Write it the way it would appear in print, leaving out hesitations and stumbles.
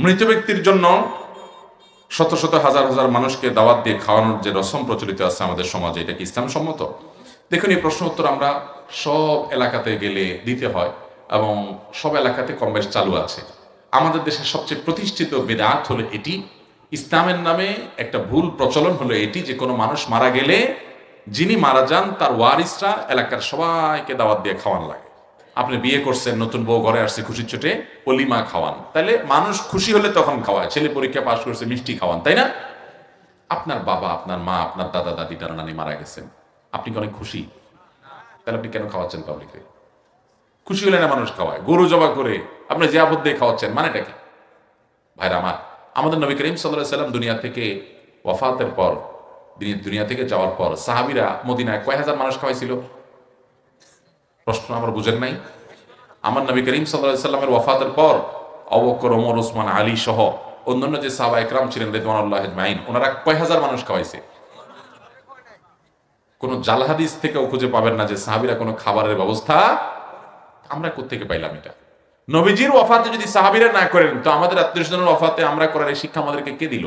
মৃত ব্যক্তির জন্য শত শত হাজার হাজার মানুষকে দাওয়াত দিয়ে খাওয়ানোর যে রসম প্রচলিত আছে আমাদের সমাজে, এটা কি ইসলাম সম্মত? দেখুন, এই প্রশ্ন উত্তর আমরা সব এলাকাতে গেলে দিতে হয় এবং সব এলাকাতে কম বেশ চালু আছে। আমাদের দেশের সবচেয়ে প্রতিষ্ঠিত বিদআত হলো এটি, ইসলামের নামে একটা ভুল প্রচলন হলো এটি যে কোনো মানুষ মারা গেলে যিনি মারা যান তার ওয়ারিসরা এলাকার সবাইকে দাওয়াত দিয়ে খাওয়ান লাগে। আপনি বিয়ে করছেন, নতুন বউ ঘরে আসছে, খুশির চোটে অলিমা খাওয়ান, তাহলে মানুষ খুশি হলে তখন খাওয়ায়। ছেলে পরীক্ষা পাশ করছে, মিষ্টি খাওয়ান, তাই না? আপনার বাবা, আপনার মা, আপনার দাদা দাদি, নানা নানি মারা গেছেন, আপনি কি অনেক খুশি? তাহলে আপনি কেন খাওয়াচ্ছেন পাবলিকে? খুশি হলে না মানুষ খাওয়ায়, গরু জবা করে আপনি জিয়াফত দিয়ে খাওয়াচ্ছেন, মানেটা কি? ভাইরা আমার, আমাদের নবী করিম সাল্লাল্লাহু আলাইহি সাল্লাম দুনিয়া থেকে ওয়াফাতের পর, দুনিয়া থেকে যাওয়ার পর সাহাবীরা মদিনায় কয় হাজার মানুষ খাওয়াইছিল? প্রশ্ন আমরা বুঝেন নাই? আমার নবী করিম সাল্লাল্লাহু আলাইহি সাল্লামের ওয়াফাতের পর আবু বকর, ওমর, ওসমান, আলী সহ অন্যান্য যে সাহাবা একরাম ছিলেন রিদওয়ানুল্লাহি আজমাইন, ওনারা কয় হাজার মানুষ খাওয়াইছে? কোন জাল হাদিস থেকেও খুঁজে পাবেন না যে সাহাবীরা কোনো খাবারের ব্যবস্থা। আমরা কোত্থেকে পাইলাম এটা? নবীজির ওয়াফাতে যদি সাহাবীরা না করেন, তো আমাদের আত্মীয় স্বজনের ওয়াফাতে আমরা করার এই শিক্ষা আমাদেরকে কে দিল?